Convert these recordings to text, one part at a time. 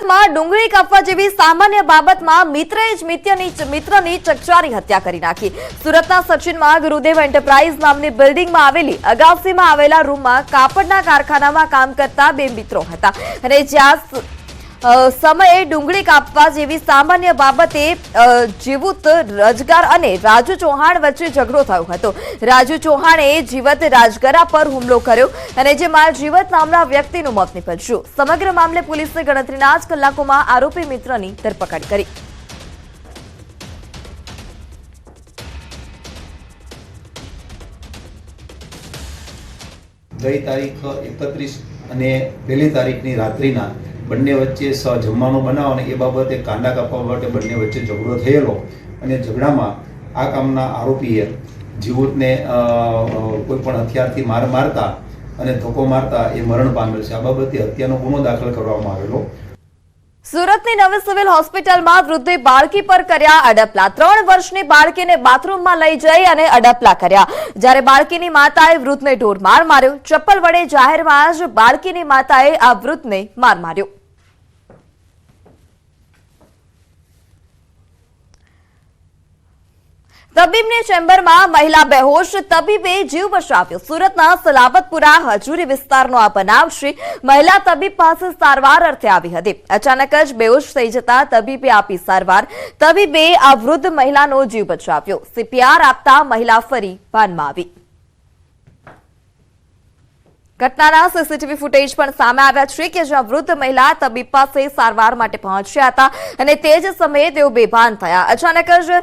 સુરતમાં ડુંગળી કાપવા જેવી સામાન્ય બાબતમાં મિત્રએ જ મિત્રની ચકચારી હત્યા કરી નાખી। સુરતના સચિનમાં ગુરુદેવ એન્ટરપ્રાઇઝ નામની બિલ્ડિંગમાં આવેલી અગાસીમાં આવેલા રૂમમાં કાપડના કારખાનામાં કામ કરતા બે મિત્રો હતા અને જ્યાં સમયે ડુંગળી કાપવા જેવી સામાન્ય બાબતે જીવત રાજગર અને રાજુ ચૌહાણ વચ્ચે ઝઘડો થયો હતો। રાજુ ચૌહાણે જીવત રાજગરા પર હુમલો કર્યો અને જેમાં જીવત નામના વ્યક્તિનું મોત નીપજ્યું। સમગ્ર મામલે પોલીસે ગણતરીના જ કલાકોમાં આરોપી મિત્રની ધરપકડ કરી। ગઈ તારીખ 31 અને પહેલી તારીખની રાત્રિના બંને વચ્ચે જમવાનો બનાવ અને એ બાબતે કાંડા કાપવા માટે બંને વચ્ચે ઝઘડો થયેલો અને ઝઘડામાં આ કામના આરોપીએ જીવતને કોઈ પણ હથિયારથી મારતા અને ધક્કો મારતા એ મરણ પામેલ છે। આ બાબતે હત્યાનો ગુનો દાખલ કરવામાં આવેલો। સુરતની નવી સિવિલ હોસ્પિટલમાં વૃદ્ધે બાળકી પર કર્યા અડપલા। 3 વર્ષની બાળકીને બાથરૂમમાં લઈ જઈ અને અડપલા કર્યા, જ્યારે બાળકીની માતાએ વૃદ્ધને ઢોરમાર માર્યો। ચપ્પલ વડે જાહેરમાં જ બાળકીની માતાએ આ વૃદ્ધને માર માર્યો। તબીબની ચેમ્બરમાં મહિલા બેહોશ, તબીબે જીવ બચાવ્યો। સુરતના સલાબતપુરા હજુરી વિસ્તારનો આ બનાવ છે। મહિલા તબીબ પાસે સારવાર અર્થે આવી હતી, અચાનક જ બેહોશ થઈ જતા તબીબે આપી સારવાર। તબીબે આ વૃદ્ધ મહિલાનો જીવ બચાવ્યો। સીપીઆર આપતા મહિલા ફરી ભાનમાં આવી। ઘટનાના સીસીટીવી ફૂટેજ પણ સામે આવ્યા છે કે જ્યાં વૃદ્ધ મહિલા તબીબ પાસે સારવાર માટે પહોંચ્યા હતા અને તે જ સમયે તેઓ બેભાન થયા। અચાનક જ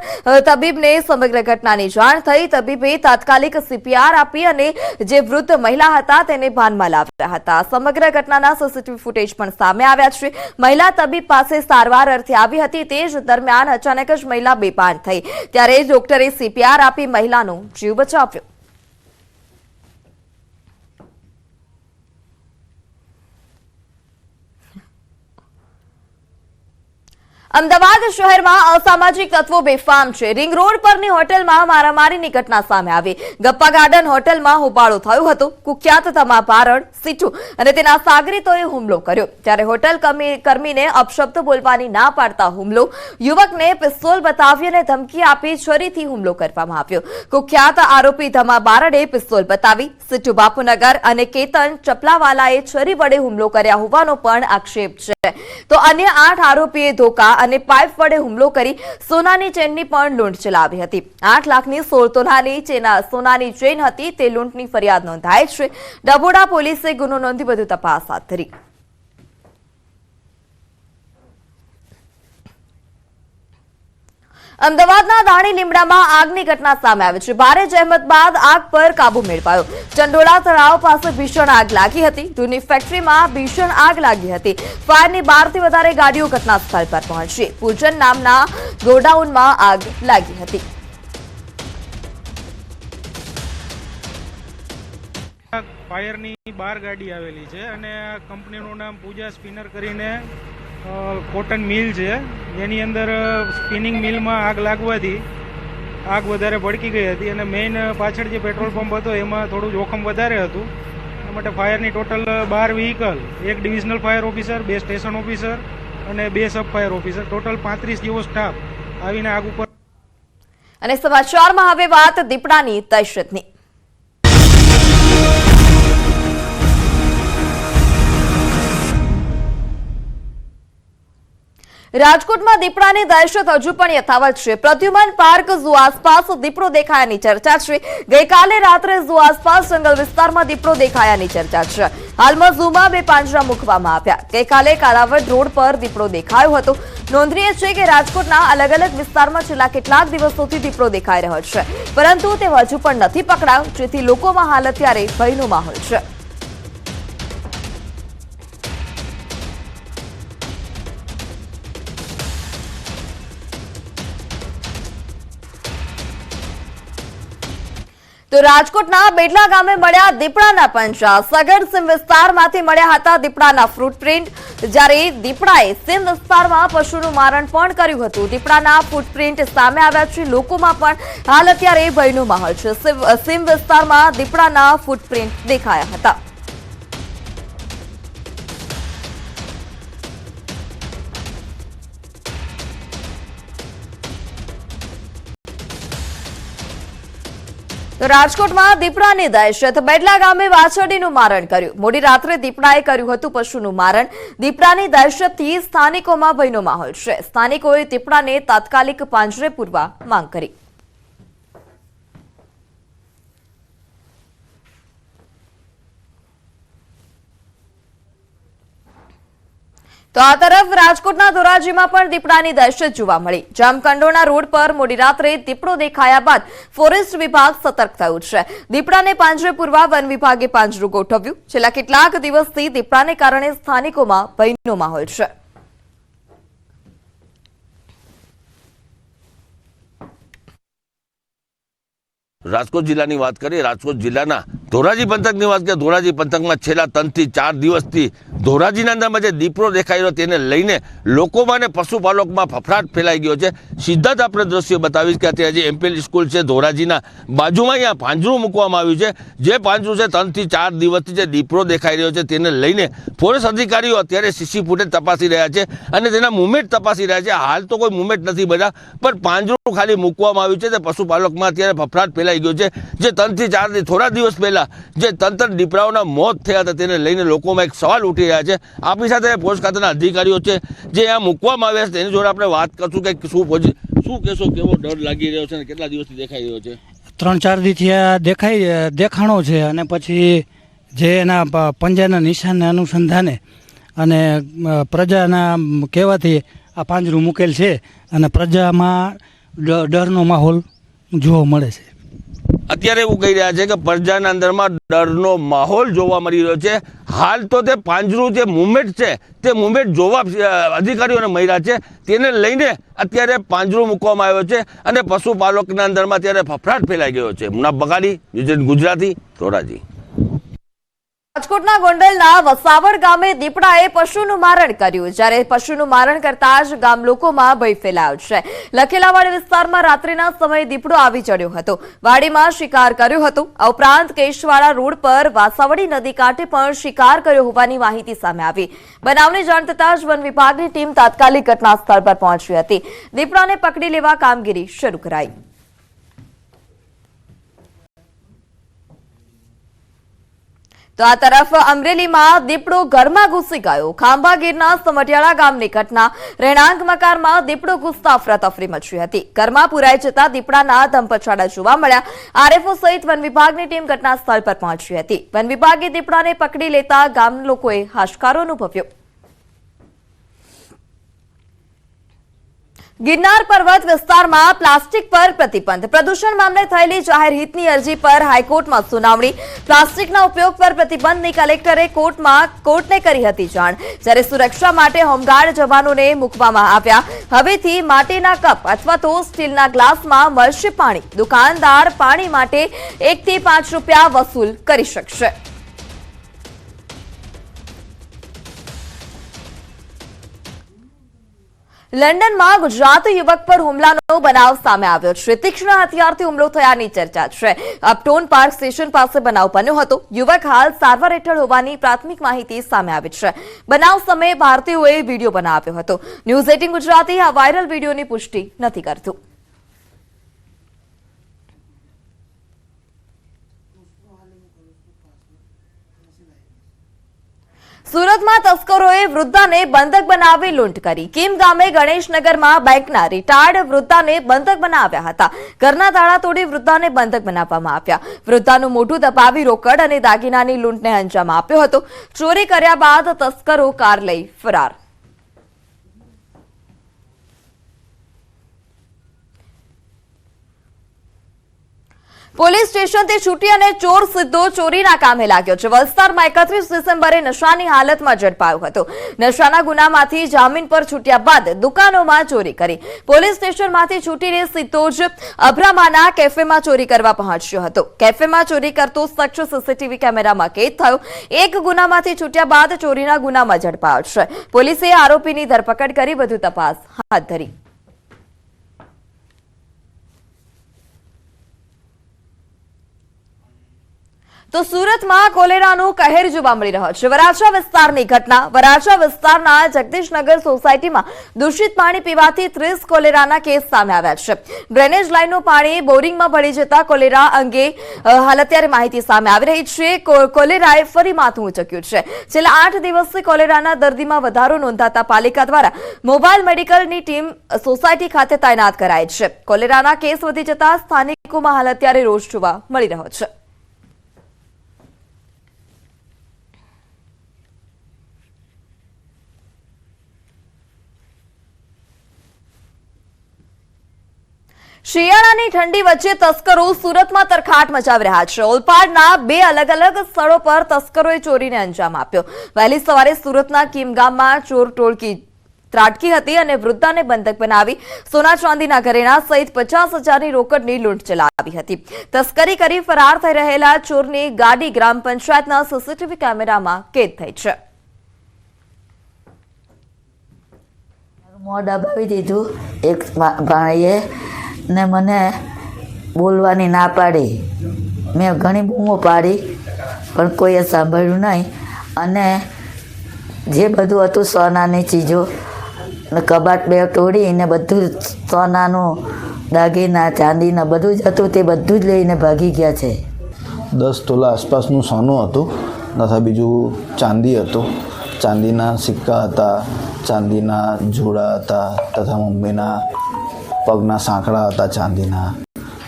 તબીબને સમગ્ર ઘટનાની જાણ થઈ। તબીબે તાત્કાલિક સીપીઆર આપી અને જે વૃદ્ધ મહિલા હતા તેને ભાનમાં લાવ્યા હતા। સમગ્ર ઘટનાના સીસીટીવી ફૂટેજ પણ સામે આવ્યા છે। મહિલા તબીબ પાસે સારવાર અર્થે આવી હતી, તે જ દરમિયાન અચાનક જ મહિલા બેભાન થઈ, ત્યારે ડોક્ટરે સીપીઆર આપી મહિલાનો જીવ બચાવ્યો। અમદાવાદ શહેરમાં અસામાજિક તત્વો બેફામ છે। રિંગ રોડ પરની હોટલમાં મારામારીની ઘટના સામે આવી। ગપ્પા ગાર્ડન હોટલમાં હોબાળો થયો હતો। કુખ્યાત તમાભારણ સીટુ અને તેના સાગરીતોએ હુમલો કર્યો, ત્યારે હોટલ કર્મીને અપશબ્દ બોલવાની ના પાડતા હુમલો, યુવકને પિસ્તોલ બતાવી અને ધમકી આપી છરીથી હુમલો કરવામાં આવ્યો। કુખ્યાત આરોપી ધમા બારડે પિસ્તોલ બતાવી સીટુ બાપુનગર અને કેતન ચપલાવાલાએ છરી વડે હુમલો કર્યા હોવાનો પણ આક્ષેપ છે। તો અન્ય 8 આરોપીએ ધોકા અને પાઇપ વડે હુમલો કરી સોનાની ચેનની પણ લૂંટ ચલાવી હતી। 8 લાખની 16 સોનાની ચેન હતી, તે લૂંટની ફરિયાદ નોંધાઈ છે। ડભોડા પોલીસે ગુનો નોંધી વધુ તપાસ હાથ ધરી। અમદાવાદના દાણી લીમડામાં આગની ઘટના સામે આવી છે। ભારે જહેમત બાદ આગ પર કાબુ મેળવાયો। ચંડોળા તળાવ પાસે ભીષણ આગ લાગી હતી। જૂની ફેક્ટરીમાં ભીષણ આગ લાગી હતી। ફાયરની 12 થી વધારે ગાડીઓ ઘટના સ્થળ પર પહોંચી। પૂજન નામના ગોડાઉનમાં આગ લાગી હતી। ફાયરની 12 ગાડી આવેલી છે અને કંપનીનું નામ પૂજા સ્પિનર કરીને કોટન મિલ છે, જેની અંદર સ્પિનિંગ મિલમાં આગ લાગવાથી આગ વધારે ભડકી ગઈ હતી અને મેઇન પાછળ જે પેટ્રોલ પંપ હતો એમાં થોડું જોખમ વધારે હતું। એ માટે ફાયરની total 12 vehicle, 1 divisional fire officer, 2 station officer અને 2 સબ ફાયર ઓફિસર, ટોટલ 35 જેવો સ્ટાફ આવીને આગ ઉપર। અને સમાચારમાં હવે વાત દીપડાની દહેશતની। રાજકોટમાં દીપડાની દહેશત હજુ પણ યથાવત છે। પ્રદ્યુમન પાર્ક ઝૂ આસપાસ દીપડો દેખાયાની ચર્ચા છે। ગઈકાલે રાત્રે ઝૂ આસપાસ જંગલ વિસ્તારમાં દીપડો દેખાયાની ચર્ચા છે। હાલમાં ઝૂમાં 2 પાંજરા મૂકવામાં આવ્યા। ગઈકાલે કાલાવડ રોડ પર દીપડો દેખાયો હતો। નોંધનીય છે કે રાજકોટના અલગ અલગ વિસ્તારમાં છેલ્લા કેટલાક દિવસોથી દીપડો દેખાઈ રહ્યો છે, પરંતુ તે હજુ પણ નથી પકડાયો, જેથી લોકોમાં હાલ અત્યારે ભયનો માહોલ છે। તો રાજકોટના બેડલા ગામે મળ્યા દીપડાના પંજા। સગડ સીમ વિસ્તારમાંથી મળ્યા હતા દીપડાના ફૂટપ્રિન્ટ, જ્યારે દીપડાએ સીમ વિસ્તારમાં પશુનું મારણ પણ કર્યું હતું। દીપડાના ફૂટપ્રિન્ટ સામે આવ્યા છે। લોકોમાં પણ હાલ અત્યારે ભયનો માહોલ છે। સીમ વિસ્તારમાં દીપડાના ફૂટપ્રિન્ટ દેખાયા હતા। તો રાજકોટમાં દીપડાની દહેશત બેડલા ગામે વાછરડીનું મારણ કર્યું મોડી રાત્રે દીપડાએ કર્યું હતું પશુનું મારણ દીપડાની દહેશતથી સ્થાનિકોમાં ભયનો માહોલ છે સ્થાનિકોએ દીપડાને તાત્કાલિક પાંજરે પૂરવા માંગ કરી તો આ તરફ રાજકોટના ધોરાજીમાં પણ દીપડાની દહેશત જોવા મળી જામકંડોળના રોડ પર મોડી રાત્રે દીપડો દેખાયા બાદ ફોરેસ્ટ વિભાગ સતર્ક થયું છે દીપડાને પાંજરે પૂરવા વન વિભાગે પાંજરું ગોઠવ્યું છેલ્લા કેટલાક દિવસથી દીપડાને કારણે સ્થાનિકોમાં ભયનો માહોલ છે રાજકોટ જિલ્લાની વાત કરીએ રાજકોટ જિલ્લાના ધોરાજી પંથકની વાત કરીએ ધોરાજી પંથકમાં છેલ્લા 3 થી 4 દિવસથી ધોરાજીના અંદરમાં જે દીપડો દેખાઈ રહ્યો તેને લઈને લોકોમાં અને પશુપાલકોમાં ફફડાટ ફેલાઈ ગયો છે સીધા જ આપણે દ્રશ્યો બતાવીશ કે અત્યારે જે એમપીએલ સ્કૂલ છે ધોરાજીના બાજુમાં અહીંયા પાંજરું મૂકવામાં આવ્યું છે જે પાંજરું છે 3 થી 4 દિવસથી જે દીપડો દેખાઈ રહ્યો છે તેને લઈને ફોરેસ્ટ અધિકારીઓ અત્યારે સીસી ફૂટેજ તપાસી રહ્યા છે અને તેના મુવમેન્ટ તપાસી રહ્યા છે હાલ તો કોઈ મુવમેન્ટ નથી બધા પણ પાંજરું ખાલી મૂકવામાં આવ્યું છે તે પશુપાલકમાં અત્યારે ફફડાટ ફેલાઈ ગયો છે જે 3 થી 4 થી થોડા દિવસ પહેલા જે તંત્ર દીપડાઓના મોત થયા હતા તેને લઈને લોકોમાં એક સવાલ ઉઠી રહ્યા છે આપણી સાથે ફોરેસ્ટ ખાતાના અધિકારીઓ છે જે આ મૂકવામાં આવ્યા છે તેની જોડે આપણે વાત કરશું કે શું કહેશો કેવો ડર લાગી રહ્યો છે અને કેટલા દિવસથી દેખાઈ રહ્યો છે 3-4 દીથી આ દેખાણો છે અને પછી જે એના પંજાના નિશાનને અનુસંધાને અને પ્રજાના કહેવાથી આ પાંજરું મૂકેલ છે અને પ્રજામાં ડરનો માહોલ જોવા મળે છે અત્યારે એવું કહી રહ્યા છે કે પ્રજાના અંદરમાં ડરનો માહોલ જોવા મળી રહ્યો છે હાલ તો તે પાંજરું જે મુવમેન્ટ છે તે મુવમેન્ટ જોવા અધિકારીઓને મળ્યા છે તેને લઈને અત્યારે પાંજરું મૂકવામાં આવ્યો છે અને પશુપાલકના અંદરમાં અત્યારે ફફડાટ ફેલાઈ ગયો છે મુનાફ બગાડી ગુજરાતી ધોરાજી રાજકોટના ગોંડલના વસાવડ ગામે દીપડાએ પશુનું મારણ કર્યું જ્યારે પશુનું મારણ કરતા જ ગામ લોકોમાં ભય ફેલાયો છે લખેલાવાડી વિસ્તારમાં રાત્રિના સમયે દીપડો આવી ચડ્યો હતો વાડીમાં શિકાર કર્યો હતો આ ઉપરાંત કેશવાડા રોડ પર વાસાવડી નદી કાંઠે પણ શિકાર કર્યો હોવાની માહિતી સામે આવી બનાવની જાણ થતાં જ વન વિભાગની ટીમ તાત્કાલિક ઘટના સ્થળ પર પહોંચી હતી દીપડાને પકડી લેવા કામગીરી શરૂ કરાઈ તો આ તરફ અમરેલીમાં દીપડો ઘરમાં ઘૂસી ગયો ખાંભા ગીરના સમઢિયાળા ગામની ઘટના રહેણાંક મકાનમાં દીપડો ઘૂસતા અફરાતફરી મચી હતી ઘરમાં પુરાઈ જતા દીપડાના ધમપછાડા જોવા મળ્યા આરએફઓ સહિત વન વિભાગની ટીમ ઘટના સ્થળ પર પહોંચી હતી વન વિભાગે દીપડાને પકડી લેતા ગામ લોકોએ હાશકારો અનુભવ્યો ગિરનાર પર્વત વિસ્તારમાં પ્લાસ્ટિક પર પ્રતિબંધ પ્રદૂષણ મામલે થયેલી જાહેર હિતની અરજી પર હાઈકોર્ટમાં સુનાવણી પ્લાસ્ટિકના ઉપયોગ પર પ્રતિબંધની કલેક્ટરે કોર્ટને કરી હતી જાણ જ્યારે સુરક્ષા માટે હોમગાર્ડ જવાનોને મૂકવામાં આવ્યા હવેથી માટીના કપ અથવા તો સ્ટીલના ગ્લાસમાં મળશે પાણી દુકાનદાર પાણી માટે 1 થી 5 રૂપિયા વસૂલ કરી શકશે લંડનમાં ગુજરાતી યુવક પર હુમલાનો બનાવ સામે આવ્યો છે તીક્ષ્ણ હથિયારથી હુમલો થયાની ચર્ચા છે અપટોન પાર્ક સ્ટેશન પાસે બનાવ બન્યો હતો યુવક હાલ સારવાર હેઠળ હોવાની પ્રાથમિક માહિતી સામે આવી છે બનાવ સમયે ભારતીયોએ વિડીયો બનાવ્યો હતો ન્યૂઝ 18 ગુજરાતી આ વાયરલ વિડીયોની પુષ્ટિ નથી કરતું સુરતમાં તસ્કરોએ વૃદ્ધાને બંધક બનાવી લૂંટ કરી કીમ ગામે ગણેશનગરમાં બેંકના રિટાયર્ડ વૃદ્ધાને બંધક બનાવ્યા હતા ઘરના તાળા તોડી વૃદ્ધાને બંધક બનાવવામાં આવ્યા વૃદ્ધાનું મોઢું દબાવી રોકડ અને દાગીનાની લૂંટને અંજામ આપ્યો હતો ચોરી કર્યા બાદ તસ્કરો કાર લઈ ફરાર પોલીસ સ્ટેશનથી છૂટી અને ચોર સીધો ચોરીના કામે લાગ્યો છે વલસાડમાં 31 ડિસેમ્બરે નશાની હાલતમાં ઝડપાયો હતો નશાના ગુનામાંથી જામીન પર છૂટ્યા બાદ દુકાનોમાં ચોરી કરી પોલીસ સ્ટેશનમાંથી છૂટીને સીધો જ અભરામાના કેફેમાં ચોરી કરવા પહોંચ્યો હતો કેફેમાં ચોરી કરતો શખ્સ સીસીટીવી કેમેરામાં કેદ થયો એક ગુનામાંથી છૂટ્યા બાદ ચોરીના ગુનામાં ઝડપાયો છે પોલીસે આરોપીની ધરપકડ કરી વધુ તપાસ હાથ ધરી તો સુરતમાં કોલેરાનું કહેર જોવા મળી રહ્યો છે। વરાછા વિસ્તારની ઘટના। વરાછા વિસ્તારના જગદીશનગર સોસાયટીમાં દૂષિત પાણી પીવાથી 30 કોલેરાના કેસ સામે આવ્યા છે। ડ્રેનેજ લાઇનનું પાણી બોરિંગમાં ભળી જતા કોલેરા અંગે હાલ અત્યારે માહિતી સામે આવી રહી છે। કોલેરાએ ફરી માથું ઉંચક્યું છે। છેલ્લા 8 દિવસથી કોલેરાના દર્દીમાં વધારો નોંધાતા પાલિકા દ્વારા મોબાઈલ મેડિકલની ટીમ સોસાયટી ખાતે તૈનાત કરાઈ છે। કોલેરાના કેસ વધી જતા સ્થાનિકોમાં હાલ અત્યારે રોષ જોવા મળી રહ્યો છે। શિયાળાની ઠંડી વચ્ચે તસ્કરો સુરતમાં તરખાટ મચાવી રહ્યા છે। ઓલપાડના 2 અલગ અલગ સ્થળો પર તસ્કરોએ ચોરીને અંજામ આપ્યો। વહેલી સવારે સુરતના કીમગામમાં ચોર ટોળકી ત્રાટકી હતી અને વૃદ્ધાને બંધક બનાવી સોના ચાંદીના ઘરેણા સહિત 50,000ની રોકડની લૂંટ ચલાવી હતી। તસ્કરી કરી ફરાર થઈ રહેલા ચોરની ગાડી ગ્રામ પંચાયતના સીસીટીવી કેમેરામાં કેદ થઈ છે। મોં દબાવી દીધું એક ભાણીએ ને મને બોલવાની ના પાડી। મેં ઘણી બૂમો પાડી પણ કોઈએ સાંભળ્યું નહીં અને જે બધું હતું સોનાની ચીજો ને કબાટ બે તોડીને બધું સોનાનું દાગીના ચાંદીના બધું જ હતું તે બધું જ લઈને ભાગી ગયા છે। 10 તોલા આસપાસનું સોનું હતું તથા બીજું ચાંદી હતું। ચાંદીના સિક્કા હતા, ચાંદીના જોડા હતા તથા મમ્મીના પગના સાંકડા હતા ચાંદીના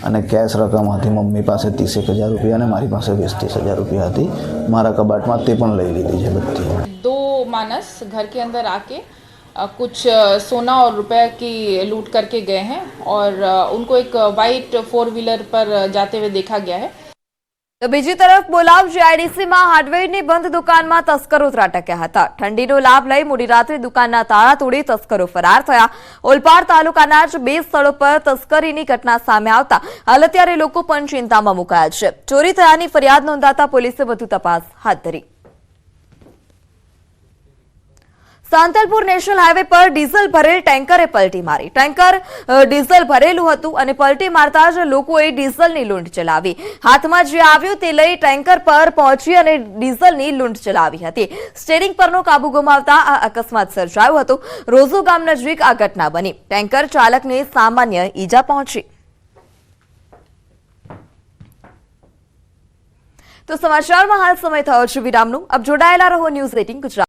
અને કેશ રકમ હતી મમ્મી પાસે 30,000 રૂપિયા અને મારી પાસે 20,000 રૂપિયા હતી। મારા કબાટમાં તે પણ લઈ લીધી છે બધી। 2 मानस घर के अंदर आके कुछ सोना और रुपए की लूट करके गए हैं और उनको एक वाइट 4 व्हीलर पर जाते हुए देखा गया है। તો બીજી તરફ બોલાવ જીઆઈડીસીમાં હાર્ડવેરની બંધ દુકાનમાં તસ્કરો ત્રાટક્યા હતા। ઠંડીનો લાભ લઈ મોડી રાત્રે દુકાનના તાળા તોડી તસ્કરો ફરાર થયા। ઓલપાડ તાલુકાના જ 2 સ્થળો પર તસ્કરીની ઘટના સામે આવતા હાલ અત્યારે લોકો પણ ચિંતામાં મુકાયા છે। ચોરી થયાની ફરિયાદ નોંધાતા પોલીસે વધુ તપાસ હાથ ધરી। સાંતલપુર નેશનલ હાઈવે પર ડીઝલ ભરેલ ટેન્કરે પલટી મારી। ટેન્કર ડીઝલ ભરેલું હતું અને પલટી મારતા જ લોકોએ ડીઝલની લૂંટ ચલાવી। હાથમાં જે આવ્યું તે લઈ ટેન્કર પર પહોંચી અને ડીઝલની લૂંટ ચલાવી હતી। સ્ટીયરિંગ પરનો કાબુ ગુમાવતા આ અકસ્માત સર્જાયો હતો। રોઝો ગામ નજીક આ ઘટના બની। ટેન્કર ચાલકને સામાન્ય ઈજા પહોંચી। તો સમાચારમાં હાલ સમય થયો છે વિરામનો। अब જોડાયેલા રહો ન્યૂઝ 18 ગુજરાત।